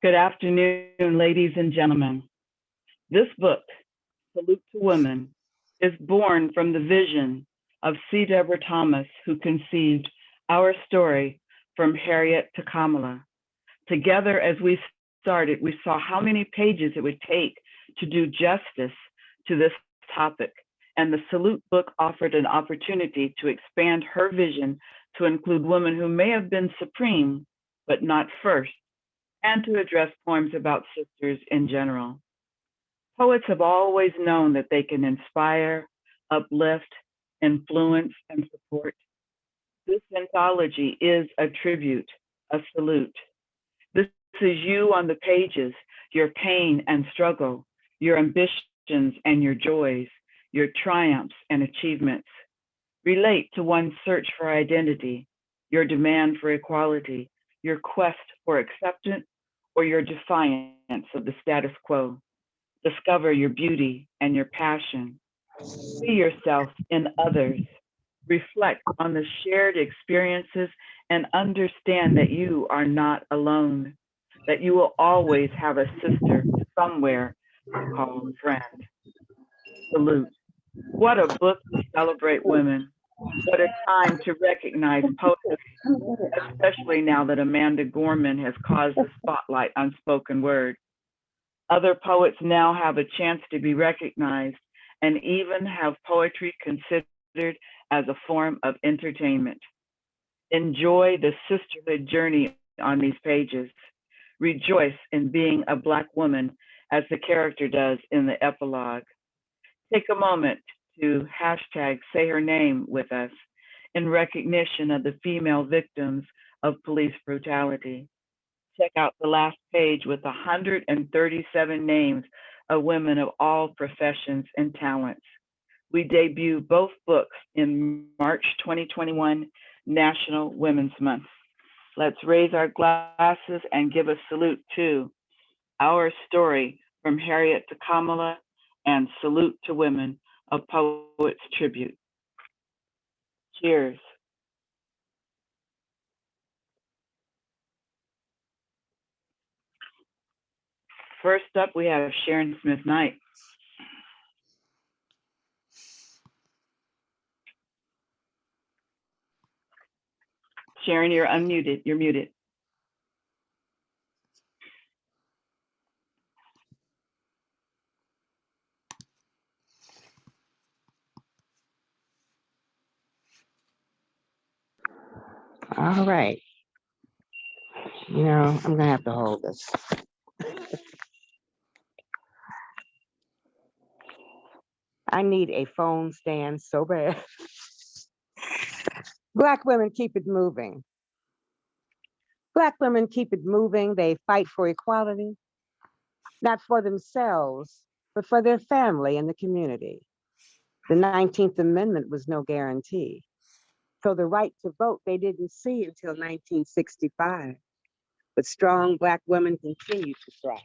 Good afternoon, ladies and gentlemen. This book, Salute to Women, is born from the vision of C. Deborah Thomas, who conceived our story from Harriet to Kamala. Together, as we started, we saw how many pages it would take to do justice to this topic. And the Salute book offered an opportunity to expand her vision to include women who may have been supreme, but not first, and to address poems about sisters in general. Poets have always known that they can inspire, uplift, influence, and support. This anthology is a tribute, a salute. This is you on the pages, your pain and struggle, your ambitions and your joys, your triumphs and achievements. Relate to one's search for identity, your demand for equality, your quest for acceptance, or your defiance of the status quo. Discover your beauty and your passion. See yourself in others. Reflect on the shared experiences and understand that you are not alone, that you will always have a sister somewhere to call a friend. Salute. What a book to celebrate women. What a time to recognize poetry, especially now that Amanda Gorman has caused the spotlight on spoken word. Other poets now have a chance to be recognized and even have poetry considered as a form of entertainment. Enjoy the sisterhood journey on these pages. Rejoice in being a Black woman as the character does in the epilogue. Take a moment to hashtag say her name with us in recognition of the female victims of police brutality. Check out the last page with 137 names of women of all professions and talents. We debut both books in March 2021 National Women's Month. Let's raise our glasses and give a salute to our story from Harriet to Kamala and Salute to Women, a poet's tribute. Cheers. First up, we have Sharon Smith Knight. Sharon, you're unmuted. You're muted. All right. You know, I'm gonna have to hold this. I need a phone stand so bad. Black women keep it moving. Black women keep it moving. They fight for equality, not for themselves, but for their family and the community. The 19th Amendment was no guarantee. So the right to vote they didn't see until 1965. But strong Black women continue to thrive.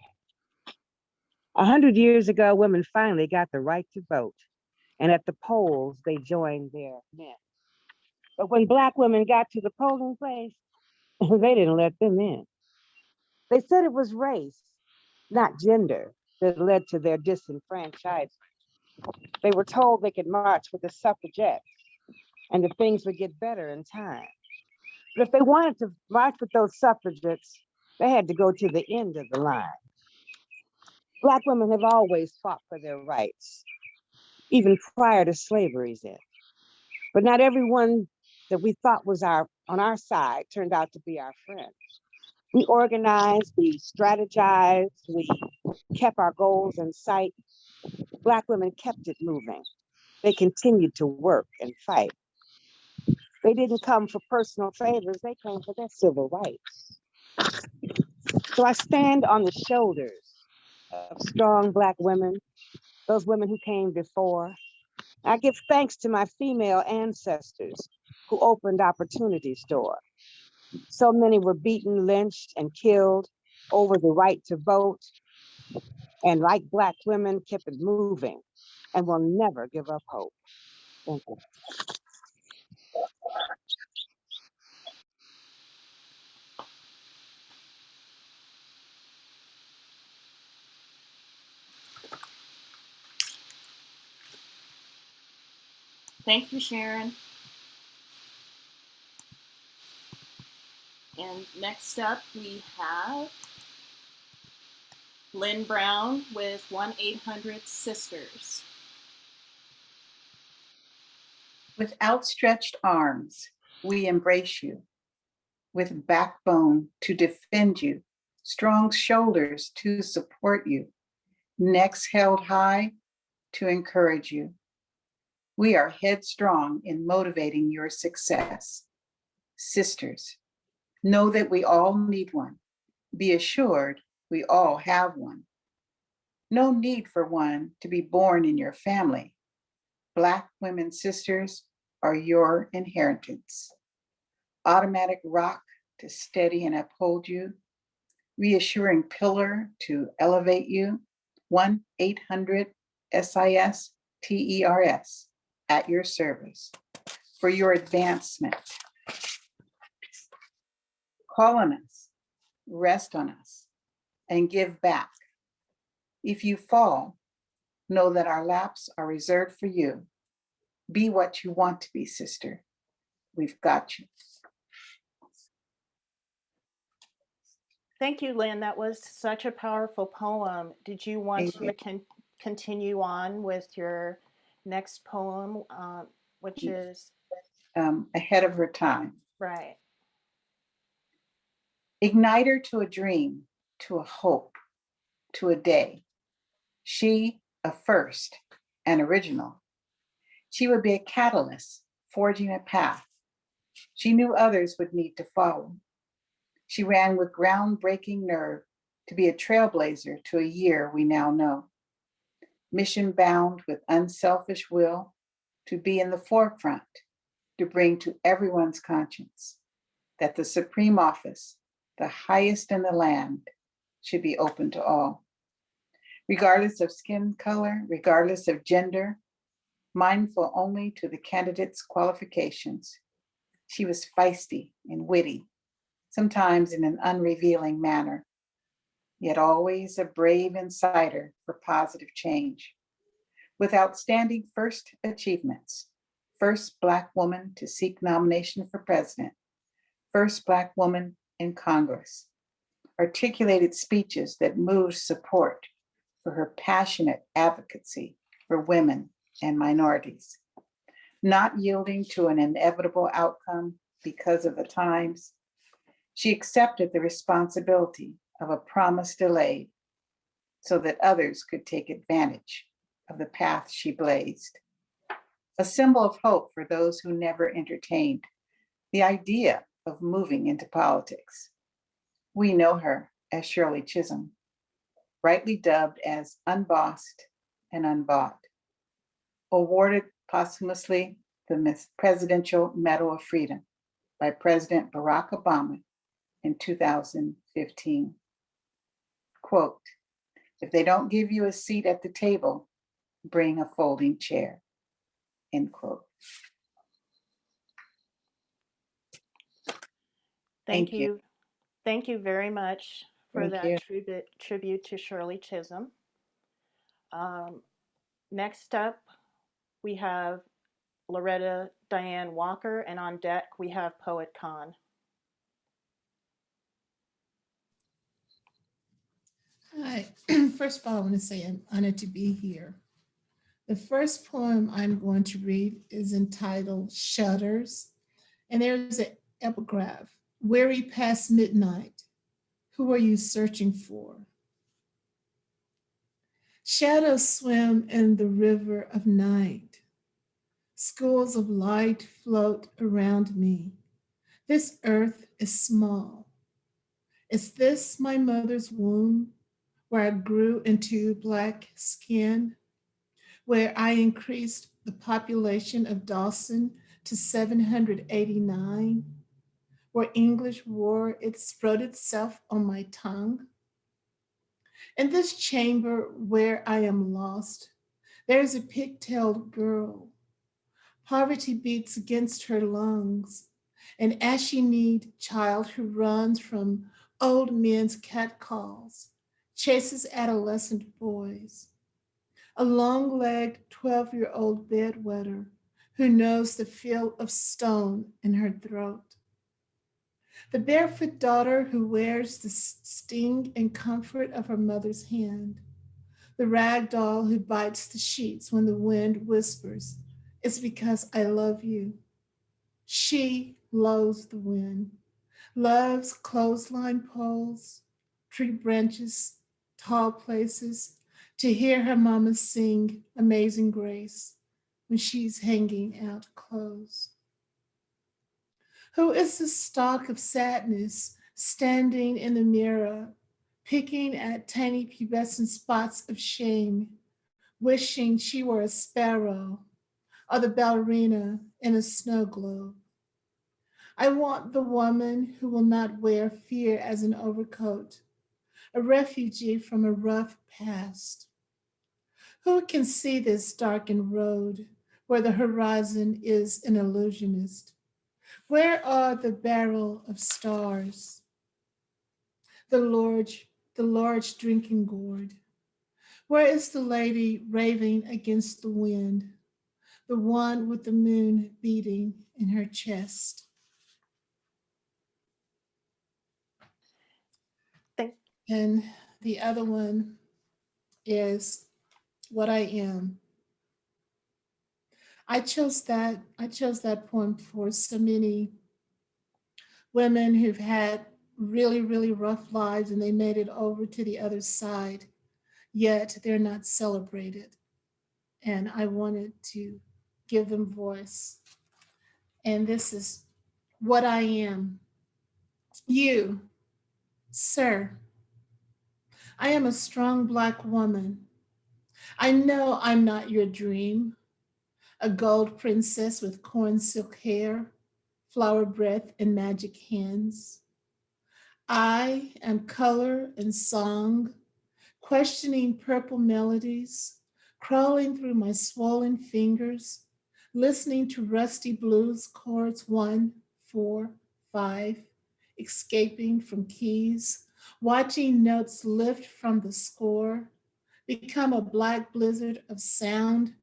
100 years ago, women finally got the right to vote. And at the polls, they joined their men. But when Black women got to the polling place, they didn't let them in. They said it was race, not gender, that led to their disenfranchisement. They were told they could march with the suffragettes and that things would get better in time. But if they wanted to march with those suffragettes, they had to go to the end of the line. Black women have always fought for their rights, even prior to slavery's end. But not everyone that we thought was on our side turned out to be our friend. We organized, we strategized, we kept our goals in sight. Black women kept it moving. They continued to work and fight. They didn't come for personal favors, they came for their civil rights. So I stand on the shoulders of strong Black women, those women who came before. I give thanks to my female ancestors who opened Opportunity's door. So many were beaten, lynched, and killed over the right to vote. And like Black women, kept it moving and will never give up hope. Thank you. Thank you, Sharon. And next up, we have Lynn Brown with 1-800-Sisters. With outstretched arms, we embrace you. With backbone to defend you, strong shoulders to support you, necks held high to encourage you. We are headstrong in motivating your success. Sisters, know that we all need one. Be assured we all have one. No need for one to be born in your family. Black women sisters are your inheritance. Automatic rock to steady and uphold you. Reassuring pillar to elevate you. 1-800-SIS-TERS at your service for your advancement. Call on us, rest on us, and give back. If you fall, know that our laps are reserved for you. Be what you want to be, sister. We've got you. Thank you, Lynn. That was such a powerful poem. Did you want to continue on with your next poem, which is? Ahead of her time. Right. Ignite her to a dream, to a hope, to a day. She, a first and original. She would be a catalyst, forging a path. She knew others would need to follow. She ran with groundbreaking nerve to be a trailblazer to a year we now know. Mission bound with unselfish will to be in the forefront, to bring to everyone's conscience that the supreme office, the highest in the land, should be open to all. Regardless of skin color, regardless of gender, mindful only to the candidate's qualifications. She was feisty and witty, sometimes in an unrevealing manner, yet always a brave inciter for positive change. With outstanding first achievements, first Black woman to seek nomination for president, first Black woman in Congress, articulated speeches that moved support for her passionate advocacy for women and minorities, not yielding to an inevitable outcome because of the times. She accepted the responsibility of a promise delayed so that others could take advantage of the path she blazed. A symbol of hope for those who never entertained the idea of moving into politics. We know her as Shirley Chisholm, rightly dubbed as unbossed and unbought, awarded posthumously the Presidential Medal of Freedom by President Barack Obama in 2015. Quote, if they don't give you a seat at the table, bring a folding chair, end quote. Thank you. Thank you very much for Thank that tribute to Shirley Chisholm. Next up, we have Loretta Diane Walker, and on deck we have Poet Khan. Hi, first of all, I want to say I'm honored to be here. The first poem I'm going to read is entitled Shutters, and there's an epigraph. Weary past midnight, who are you searching for? Shadows swim in the river of night. Schools of light float around me. This earth is small. Is this my mother's womb, where I grew into Black skin, where I increased the population of Dawson to 789, where English wore its wrote itself on my tongue? In this chamber where I am lost, there is a pigtailed girl. Poverty beats against her lungs, an ashy-kneed child who runs from old men's catcalls, chases adolescent boys. A long-legged 12-year-old bedwetter who knows the feel of stone in her throat. The barefoot daughter who wears the sting and comfort of her mother's hand. The rag doll who bites the sheets when the wind whispers, "It's because I love you." She loathes the wind, loves clothesline poles, tree branches, tall places, to hear her mama sing Amazing Grace when she's hanging out clothes. Who is the stalk of sadness standing in the mirror, picking at tiny pubescent spots of shame, wishing she were a sparrow or the ballerina in a snow globe? I want the woman who will not wear fear as an overcoat, a refugee from a rough past. Who can see this darkened road where the horizon is an illusionist? Where are the barrel of stars? The large drinking gourd. Where is the lady raving against the wind? The one with the moon beating in her chest. Thank, And the other one is What I Am. I chose that poem for so many women who've had really, really rough lives and they made it over to the other side, yet they're not celebrated. And I wanted to give them voice. And this is What I Am. You, sir, I am a strong Black woman. I know I'm not your dream, a gold princess with corn silk hair, flower breath, and magic hands. I am color and song, questioning purple melodies, crawling through my swollen fingers, listening to rusty blues chords 1, 4, 5, escaping from keys, watching notes lift from the score, become a black blizzard of sound,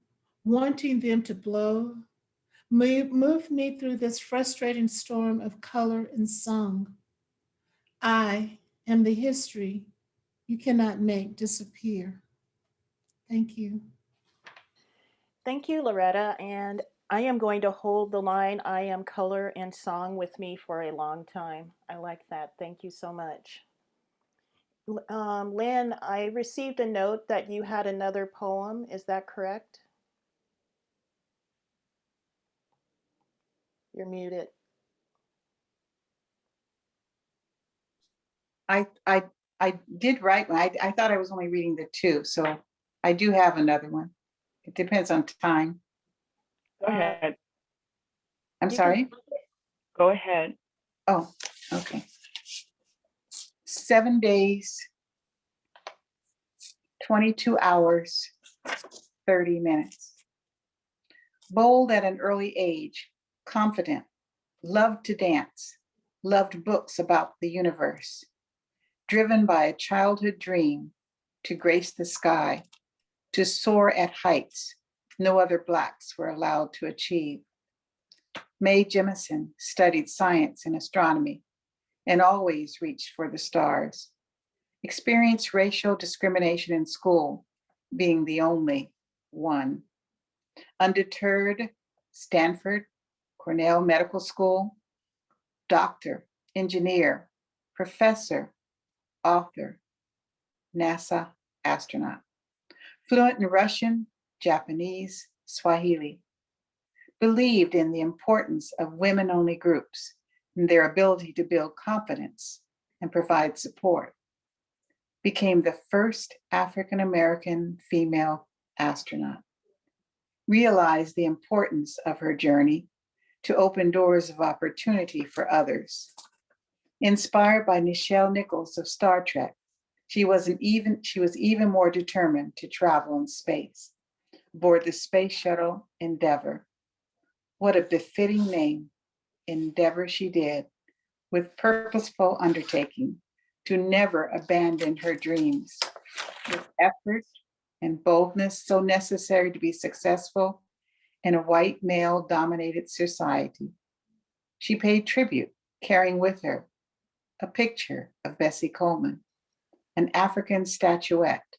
wanting them to blow. Move me through this frustrating storm of color and song. I am the history you cannot make disappear. Thank you. thank you, Loretta. And I am going to hold the line, I am color and song, with me for a long time. I like that. Thank you so much. Lynn, I received a note that you had another poem. Is that correct? You're muted. I did write one. I thought I was only reading the two, so I do have another one. It depends on time. Go ahead. I'm You sorry. Go ahead. Oh, okay. 7 days, 22 hours, 30 minutes. Bold at an early age, confident, loved to dance, loved books about the universe, driven by a childhood dream to grace the sky, to soar at heights no other Blacks were allowed to achieve. Mae Jemison studied science and astronomy and always reached for the stars. Experienced racial discrimination in school, being the only one. Undeterred, Stanford, Cornell Medical School, doctor, engineer, professor, author, NASA astronaut. Fluent in Russian, Japanese, Swahili. Believed in the importance of women-only groups and their ability to build confidence and provide support. Became the first African-American female astronaut. Realized the importance of her journey to open doors of opportunity for others. Inspired by Nichelle Nichols of Star Trek, she was even more determined to travel in space, aboard the space shuttle Endeavour. What a befitting name, Endeavour she did, with purposeful undertaking to never abandon her dreams. With effort and boldness so necessary to be successful, In a white male-dominated society, she paid tribute, carrying with her a picture of Bessie Coleman, an African statuette,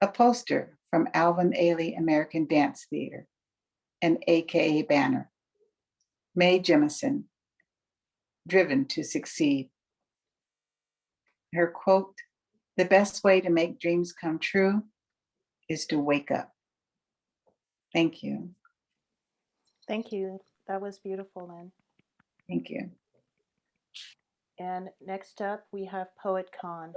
a poster from Alvin Ailey American Dance Theater, an AKA banner, Mae Jemison, driven to succeed. Her quote, "The best way to make dreams come true is to wake up." Thank you. Thank you. That was beautiful, Lynn. Thank you. And next up, we have Poet Khan.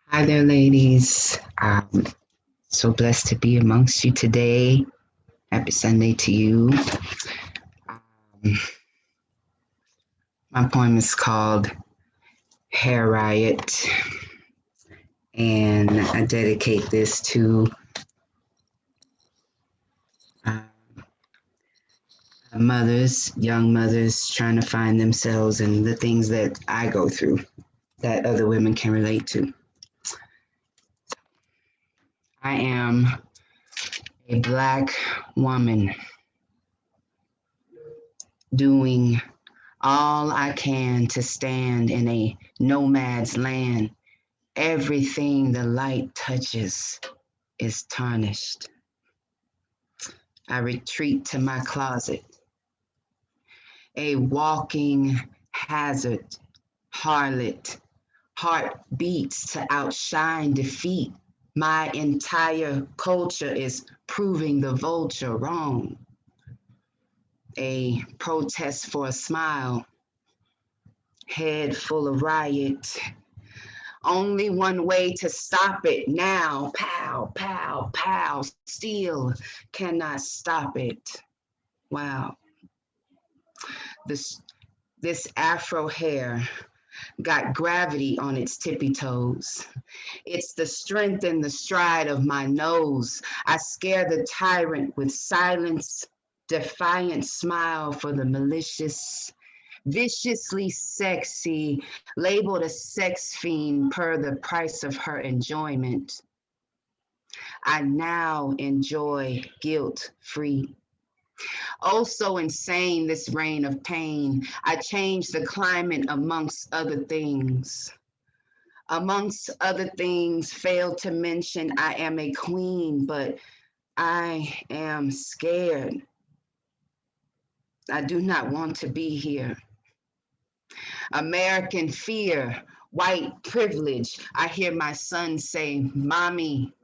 Hi there, ladies. So blessed to be amongst you today. Happy Sunday to you. My poem is called Hair Riot, and I dedicate this to mothers, young mothers trying to find themselves and the things that I go through that other women can relate to. I am a Black woman doing all I can to stand in a nomad's land. Everything the light touches is tarnished. I retreat to my closet, a walking hazard, harlot, heart beats to outshine defeat. My entire culture is proving the vulture wrong. A protest for a smile, head full of riot. Only one way to stop it now. Pow, pow, pow. Still cannot stop it. Wow. This Afro hair got gravity on its tippy toes. It's the strength and the stride of my nose. I scare the tyrant with silence, defiant smile for the malicious, viciously sexy, labeled a sex fiend per the price of her enjoyment. I now enjoy guilt-free. Oh, so insane, this reign of pain. I changed the climate amongst other things. Amongst other things, failed to mention I am a queen, but I am scared. I do not want to be here. American fear, white privilege. I hear my son say, "Mommy,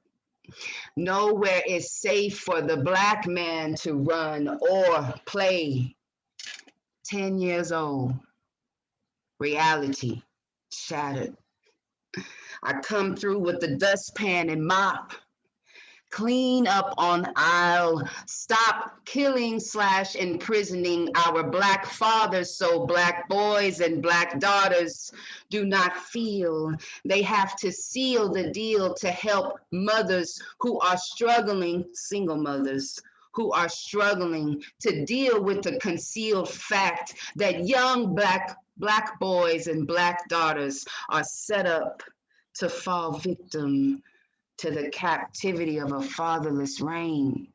nowhere is safe for the Black man to run or play." 10 years old, reality shattered. I come through with the dustpan and mop. Clean up on aisle, stop killing / imprisoning our Black fathers so Black boys and Black daughters do not feel they have to seal the deal to help mothers who are struggling, single mothers, who are struggling to deal with the concealed fact that young Black boys and Black daughters are set up to fall victim to the captivity of a fatherless reign.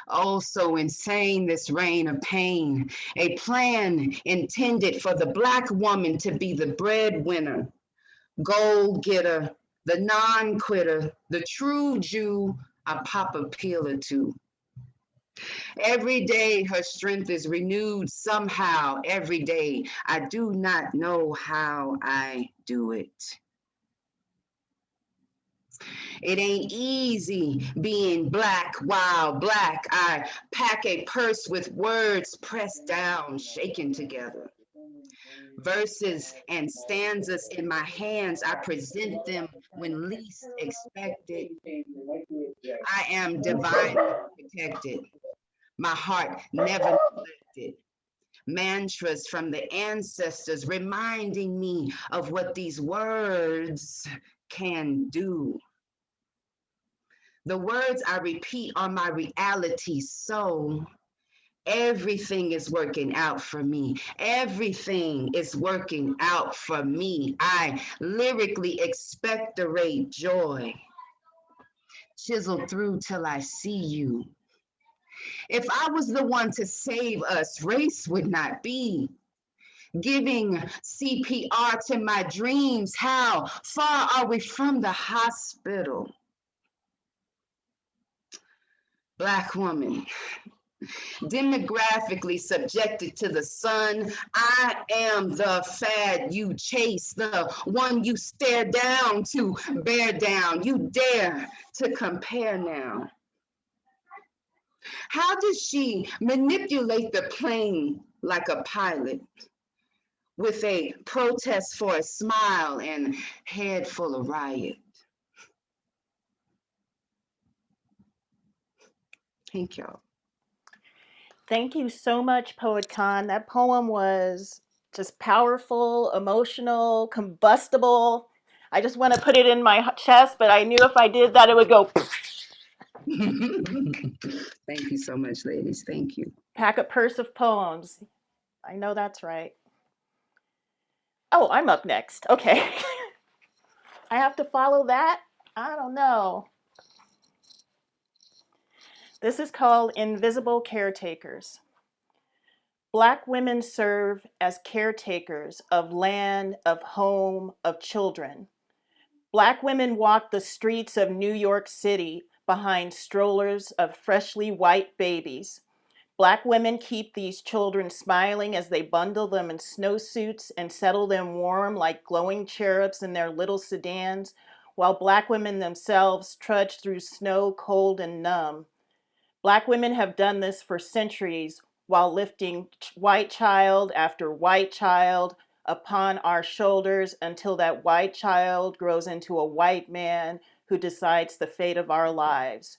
Oh, so insane, this reign of pain. A plan intended for the Black woman to be the breadwinner, goal getter, the non-quitter, the true Jew, a pop a pill or two. Every day her strength is renewed somehow, every day. I do not know how I do it. It ain't easy being Black while Black. I pack a purse with words pressed down, shaken together. Verses and stanzas in my hands, I present them when least expected. I am divinely protected, my heart never neglected. Mantras from the ancestors reminding me of what these words can do. The words I repeat are my reality, so Everything is working out for me. Everything is working out for me. I lyrically expectorate joy. Chisel through till I see you. If I was the one to save us, race would not be. Giving CPR to my dreams, how far are we from the hospital? Black woman, demographically subjected to the sun. I am the fad you chase, the one you stare down to bear down. You dare to compare now. How does she manipulate the plane like a pilot with a protest for a smile and head full of riot? Thank y'all. Thank you so much, Poet Khan. That poem was just powerful, emotional, combustible. I just want to put it in my chest, but I knew if I did that, it would go Thank you so much, ladies. Thank you. pack a purse of poems. I know that's right. Oh, I'm up next. Okay. I have to follow that? I don't know. This is called Invisible Caretakers. Black women serve as caretakers of land, of home, of children. Black women walk the streets of New York City behind strollers of freshly white babies. Black women keep these children smiling as they bundle them in snowsuits and settle them warm like glowing cherubs in their little sedans, while Black women themselves trudge through snow, cold and numb. Black women have done this for centuries while lifting white child after white child upon our shoulders until that white child grows into a white man who decides the fate of our lives.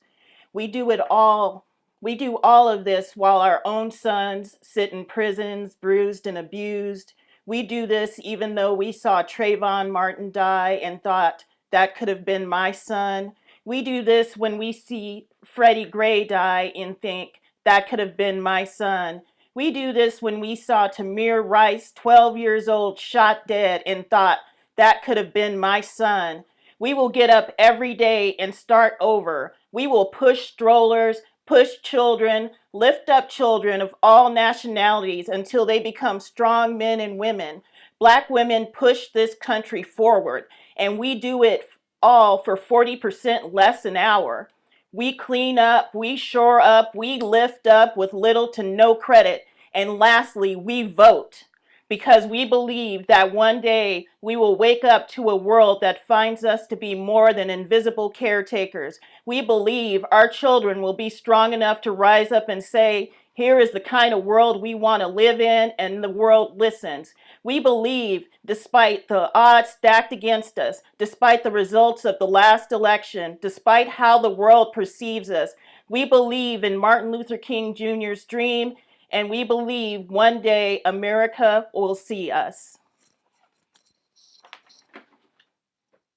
We do it all. We do all of this while our own sons sit in prisons, bruised and abused. We do this even though we saw Trayvon Martin die and thought that could have been my son. We do this when we see Freddie Gray die and think that could have been my son. We do this when we saw Tamir Rice, 12 years old, shot dead and thought that could have been my son. We will get up every day and start over. We will push strollers, push children, lift up children of all nationalities until they become strong men and women. Black women push this country forward, and we do it all for 40% less an hour. We clean up, we shore up, we lift up with little to no credit. And lastly, we vote because we believe that one day we will wake up to a world that finds us to be more than invisible caretakers. We believe our children will be strong enough to rise up and say, here is the kind of world we want to live in, and the world listens. We believe, despite the odds stacked against us, despite the results of the last election, despite how the world perceives us, we believe in Martin Luther King Jr.'s dream, and we believe one day America will see us.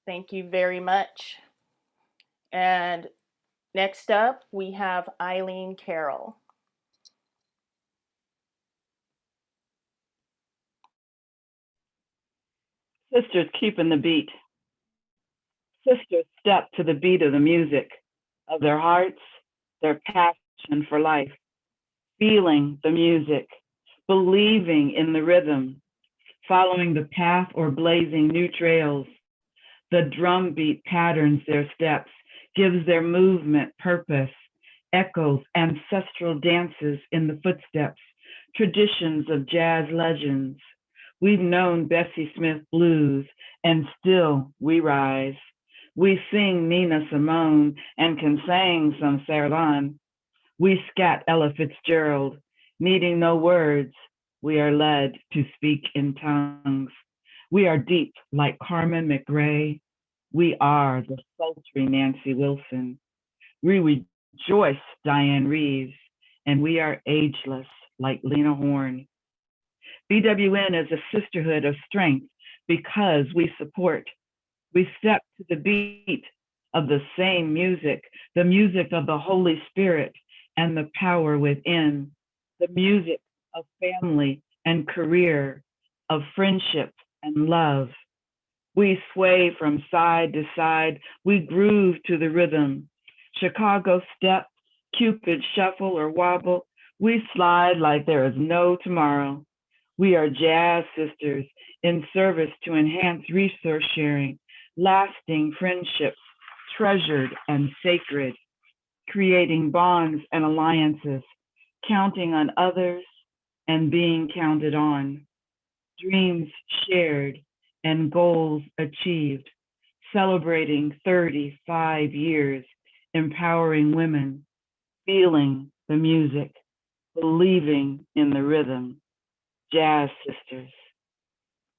Thank you very much. And next up, we have Eileen Carroll. Sisters keeping the beat. Sisters step to the beat of the music, of their hearts, their passion for life, feeling the music, believing in the rhythm, following the path or blazing new trails. The drum beat patterns their steps, gives their movement purpose, echoes ancestral dances in the footsteps, traditions of jazz legends. We've known Bessie Smith blues, and still we rise. We sing Nina Simone and can sing some Sarlan. We scat Ella Fitzgerald, needing no words. We are led to speak in tongues. We are deep like Carmen McRae. We are the sultry Nancy Wilson. We rejoice Diane Reeves, and we are ageless like Lena Horne. BWN is a sisterhood of strength because we support. We step to the beat of the same music, the music of the Holy Spirit and the power within, the music of family and career, of friendship and love. We sway from side to side, we groove to the rhythm. Chicago step, Cupid shuffle or wobble, we slide like there is no tomorrow. We are jazz sisters in service to enhance resource sharing, lasting friendships, treasured and sacred, creating bonds and alliances, counting on others and being counted on, dreams shared and goals achieved, celebrating 35 years, empowering women, feeling the music, believing in the rhythm, Jazz Sisters.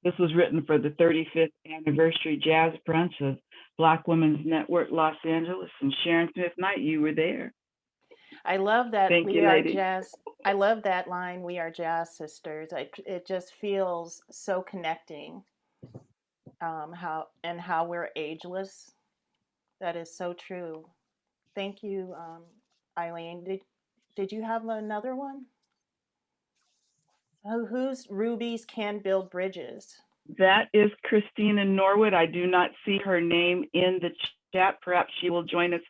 This was written for the 35th anniversary jazz brunch of Black Women's Network Los Angeles, and Sharon Smith Knight, you were there. I love that Thank we you, are ladies. jazz. I love that line, we are jazz sisters. It just feels so connecting. How we're ageless. That is so true. Thank you, Eileen. Did you have another one? Whose rubies can build bridges? That is Christina Norwood. I do not see her name in the chat. Perhaps she will join us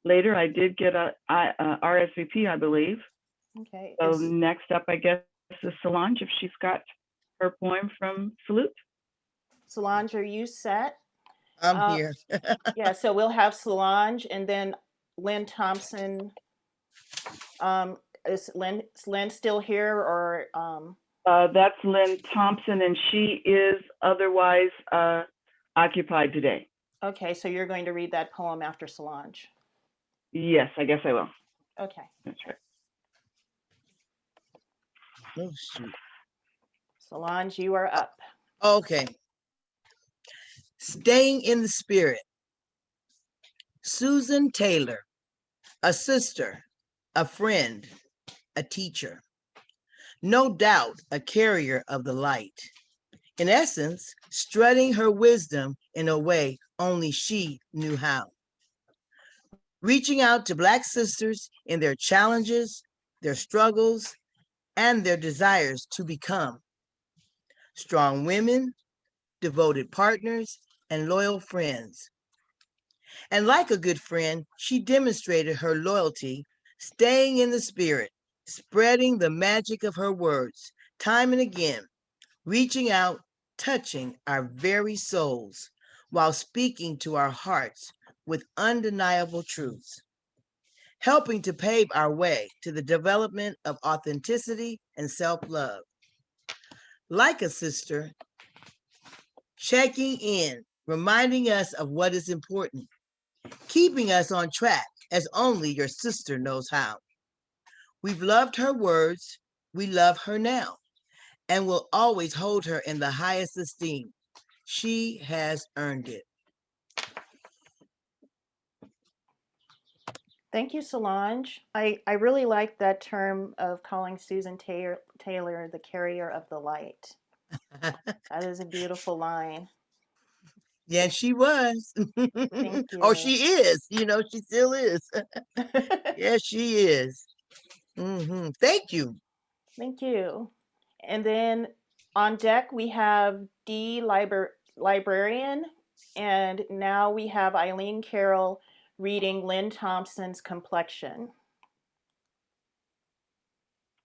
later. I did get a RSVP, I believe. Okay. So next up, I guess, is Solange, if she's got her poem from Salute. Solange, are you set? I'm here. Yeah, so we'll have Solange and then Lynn Thompson. Is Lynn still here, or that's Lynn Thompson, and she is otherwise occupied today. Okay, so you're going to read that poem after Solange. Yes, I guess I will. Okay. That's right. Oh, shoot. Solange, you are up. Okay. Staying in the spirit. Susan Taylor, a sister, a friend, a teacher. No doubt a carrier of the light. In essence, strutting her wisdom in a way only she knew how. Reaching out to Black sisters in their challenges, their struggles, and their desires to become strong women, devoted partners, and loyal friends. And like a good friend, she demonstrated her loyalty, staying in the spirit, spreading the magic of her words, time and again, reaching out, touching our very souls, while speaking to our hearts with undeniable truths, helping to pave our way to the development of authenticity and self-love. Like a sister, checking in, reminding us of what is important, keeping us on track as only your sister knows how. We've loved her words, we love her now, and will always hold her in the highest esteem. She has earned it. Thank you, Solange. I really like that term of calling Susan Taylor the carrier of the light. That is a beautiful line. Yeah, she was. Thank you. Or she is, she still is. Yes, she is. Thank you. Thank you. And then on deck, we have Dee Librarian, and now we have Eileen Carroll reading Lynn Thompson's Complexion.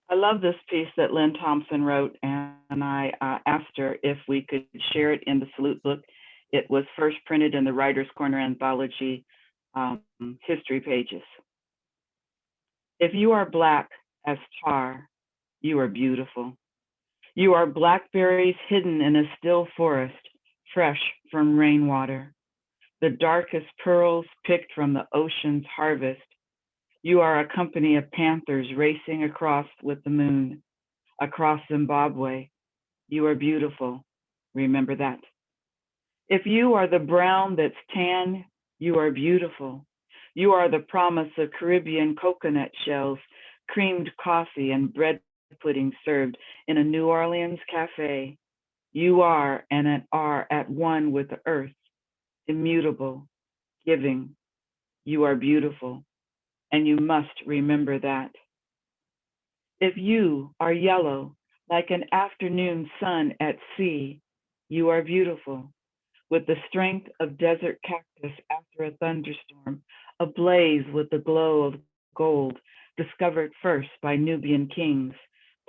I love this piece that Lynn Thompson wrote, and I asked her if we could share it in the Salute book. It was first printed in the Writer's Corner Anthology history pages. If you are Black as tar, you are beautiful. You are blackberries hidden in a still forest, fresh from rainwater, the darkest pearls picked from the ocean's harvest. You are a company of panthers racing across with the moon, across Zimbabwe. You are beautiful. Remember that. If you are the brown that's tan, you are beautiful. You are the promise of Caribbean coconut shells, creamed coffee, and bread pudding served in a New Orleans cafe. You are and are at one with the earth, immutable, giving. You are beautiful, and you must remember that. If you are yellow like an afternoon sun at sea, you are beautiful, with the strength of desert cactus after a thunderstorm, ablaze with the glow of gold, discovered first by Nubian kings,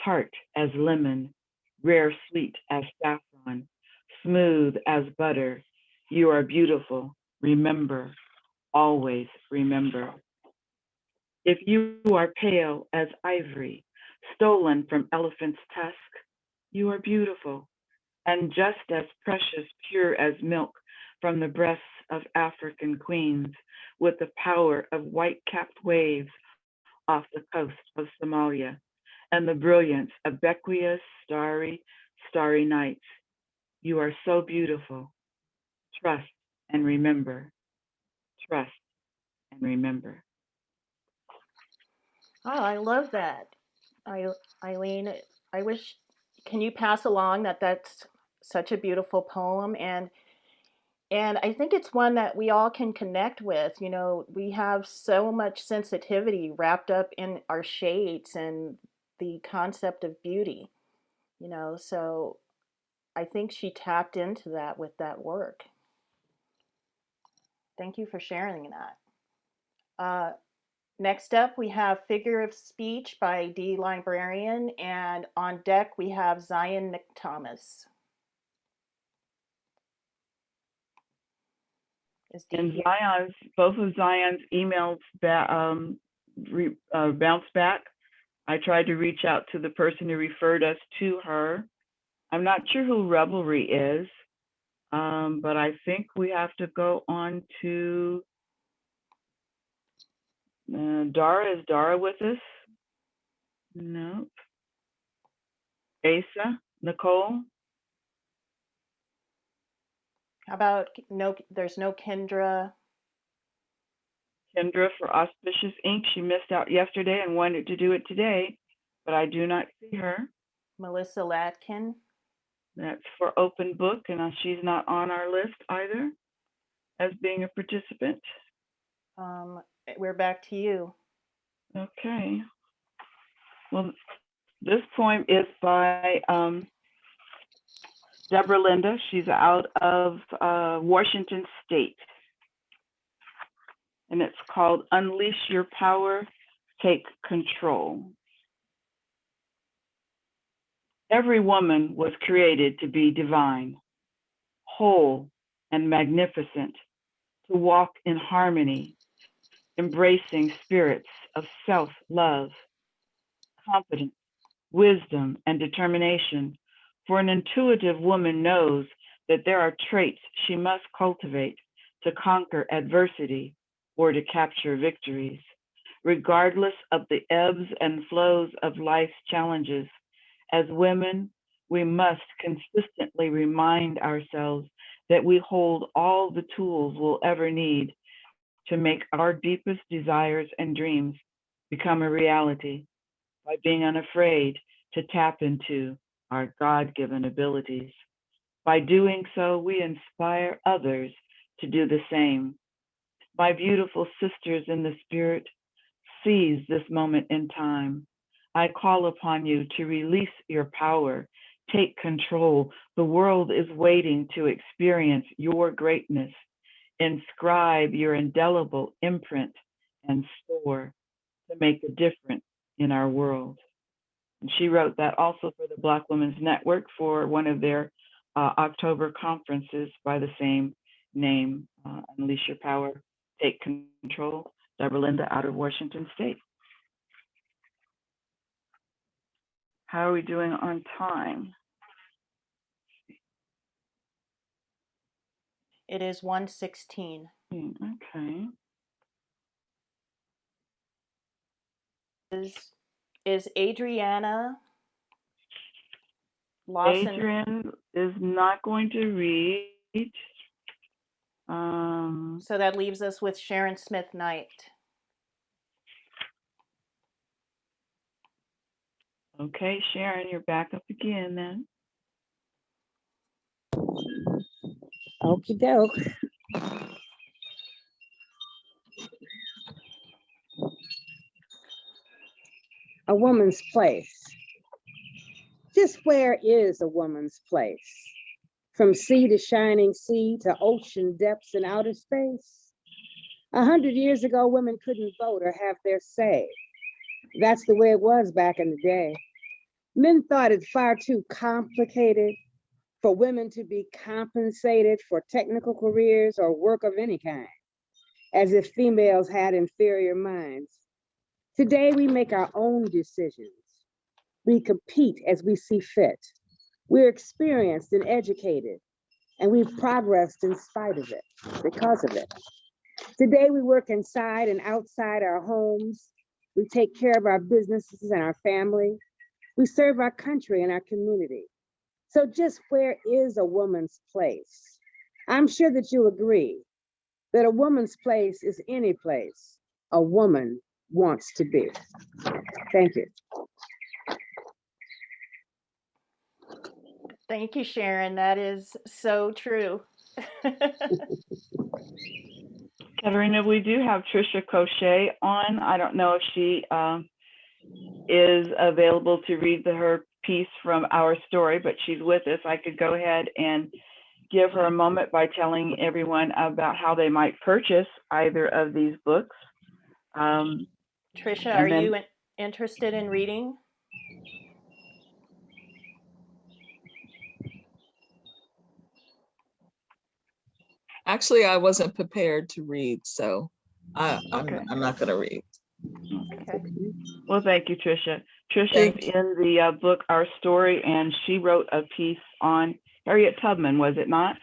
tart as lemon, rare sweet as saffron, smooth as butter. You are beautiful. Remember, always remember. If you are pale as ivory, stolen from elephant's tusk, you are beautiful and just as precious, pure as milk from the breasts of African queens, with the power of white-capped waves off the coast of Somalia, and the brilliance of Bequia's starry nights. You are so beautiful. Trust and remember. Trust and remember. Oh, I love that. Eileen, I wish, can you pass along that that's such a beautiful poem? And I think it's one that we all can connect with. You know, we have so much sensitivity wrapped up in our shades and the concept of beauty, you know, so I think she tapped into that with that work. Thank you for sharing that. Next up, we have Figure of Speech by D. Librarian, and on deck we have Zion McThomas. Is Dee And here? both of Zion's emails bounced back. I tried to reach out to the person who referred us to her. I'm not sure who Revelry is, but I think we have to go on to Dara. Is Dara with us? No. Asa, Nicole? How about no? There's no Kendra. Kendra for Auspicious Ink. She missed out yesterday and wanted to do it today, but I do not see her. Melissa Latkin. That's for Open Book, and she's not on our list either as being a participant. We're back to you. Okay. Well, this poem is by Deborah Linda. She's out of Washington State. And it's called Unleash Your Power, Take Control. Every woman was created to be divine, whole and magnificent, to walk in harmony, embracing spirits of self-love, confidence, wisdom, and determination. For an intuitive woman knows that there are traits she must cultivate to conquer adversity or to capture victories. Regardless of the ebbs and flows of life's challenges, as women, we must consistently remind ourselves that we hold all the tools we'll ever need to make our deepest desires and dreams become a reality by being unafraid to tap into our God-given abilities. By doing so, we inspire others to do the same. My beautiful sisters in the spirit, seize this moment in time. I call upon you to release your power, take control. The world is waiting to experience your greatness. Inscribe your indelible imprint and soar to make a difference in our world. And she wrote that also for the Black Women's Network for one of their October conferences by the same name, Unleash Your Power, Take Control, Deborah Linda out of Washington State. How are we doing on time? It is 1:16. Okay. Is Adriana Lawson? Adrian is not going to read. So that leaves us with Sharon Smith Knight. Okay, Sharon, you're back up again then. Okie doke. A woman's place. Just where is a woman's place? From sea to shining sea to ocean depths and outer space. 100 years ago, women couldn't vote or have their say. That's the way it was back in the day. Men thought it far too complicated for women to be compensated for technical careers or work of any kind, as if females had inferior minds. Today, we make our own decisions. We compete as we see fit. We're experienced and educated, and we've progressed in spite of it, because of it. Today, we work inside and outside our homes. We take care of our businesses and our family. We serve our country and our community. So just where is a woman's place? I'm sure that you'll agree that a woman's place is any place a woman wants to be. Thank you. Thank you, Sharon. That is so true. Katerina, we do have Trisha Cochet on. I don't know if she is available to read her piece from Our Story, but she's with us. I could go ahead and give her a moment by telling everyone about how they might purchase either of these books. Trisha, are you interested in reading? Actually, I wasn't prepared to read, so I'm not going to read. Okay. Well, thank you, Trisha. Trisha is in the book Our Story, and she wrote a piece on Harriet Tubman, was it not?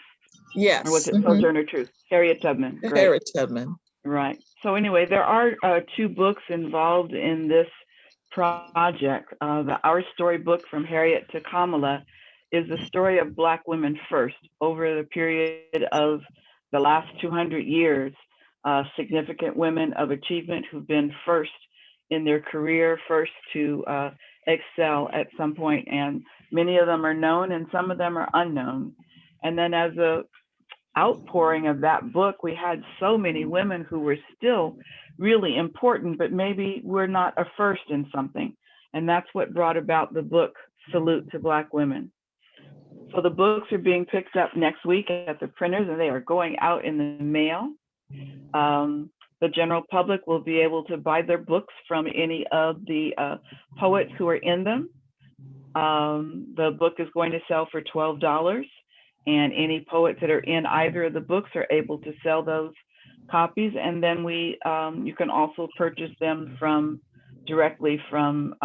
Yes. Or was it Sojourner Truth? Harriet Tubman. Great. Harriet Tubman. Right. So anyway, there are 2 books involved in this project. The Our Story book, From Harriet to Kamala, is the story of Black women first over the period of the last 200 years. Significant women of achievement who've been first in their career, first to excel at some point, and many of them are known and some of them are unknown. And then as a outpouring of that book, we had so many women who were still really important, but maybe we're not a first in something. And that's what brought about the book, Salute to Black Women. So the books are being picked up next week at the printers, and they are going out in the mail. The general public will be able to buy their books from any of the poets who are in them. The book is going to sell for $12, and any poets that are in either of the books are able to sell those copies. And then you can also purchase them directly from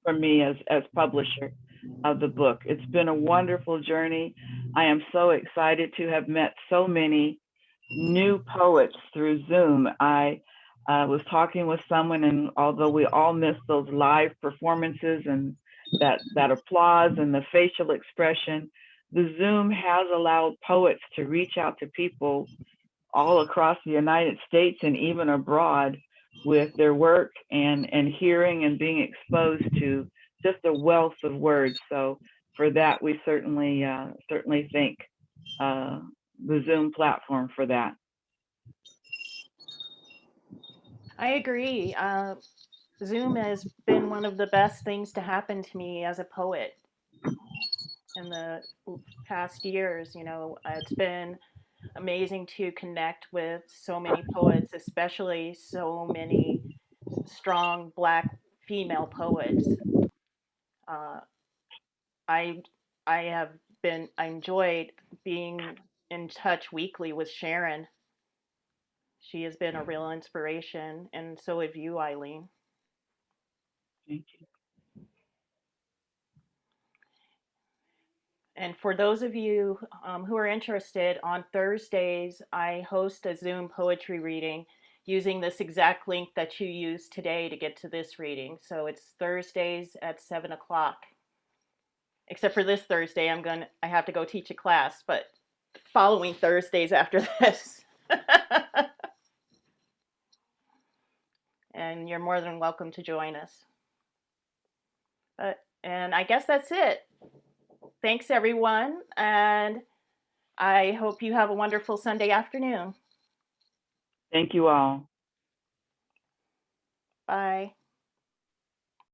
me as publisher of the book. It's been a wonderful journey. I am so excited to have met so many new poets through Zoom. I was talking with someone, and although we all miss those live performances and that applause and the facial expression, the Zoom has allowed poets to reach out to people all across the United States and even abroad with their work and hearing and being exposed to just a wealth of words. So for that, we certainly thank the Zoom platform for that. I agree. Zoom has been one of the best things to happen to me as a poet in the past years. You know, it's been amazing to connect with so many poets, especially so many strong Black female poets. I enjoyed being in touch weekly with Sharon. She has been a real inspiration, and so have you, Eileen. Thank you. And for those of you who are interested, on Thursdays, I host a Zoom poetry reading using this exact link that you used today to get to this reading. So it's Thursdays at 7 o'clock. Except for this Thursday, I have to go teach a class, but following Thursdays after this. And you're more than welcome to join us. And I guess that's it. Thanks, everyone, and I hope you have a wonderful Sunday afternoon. Thank you all. Bye.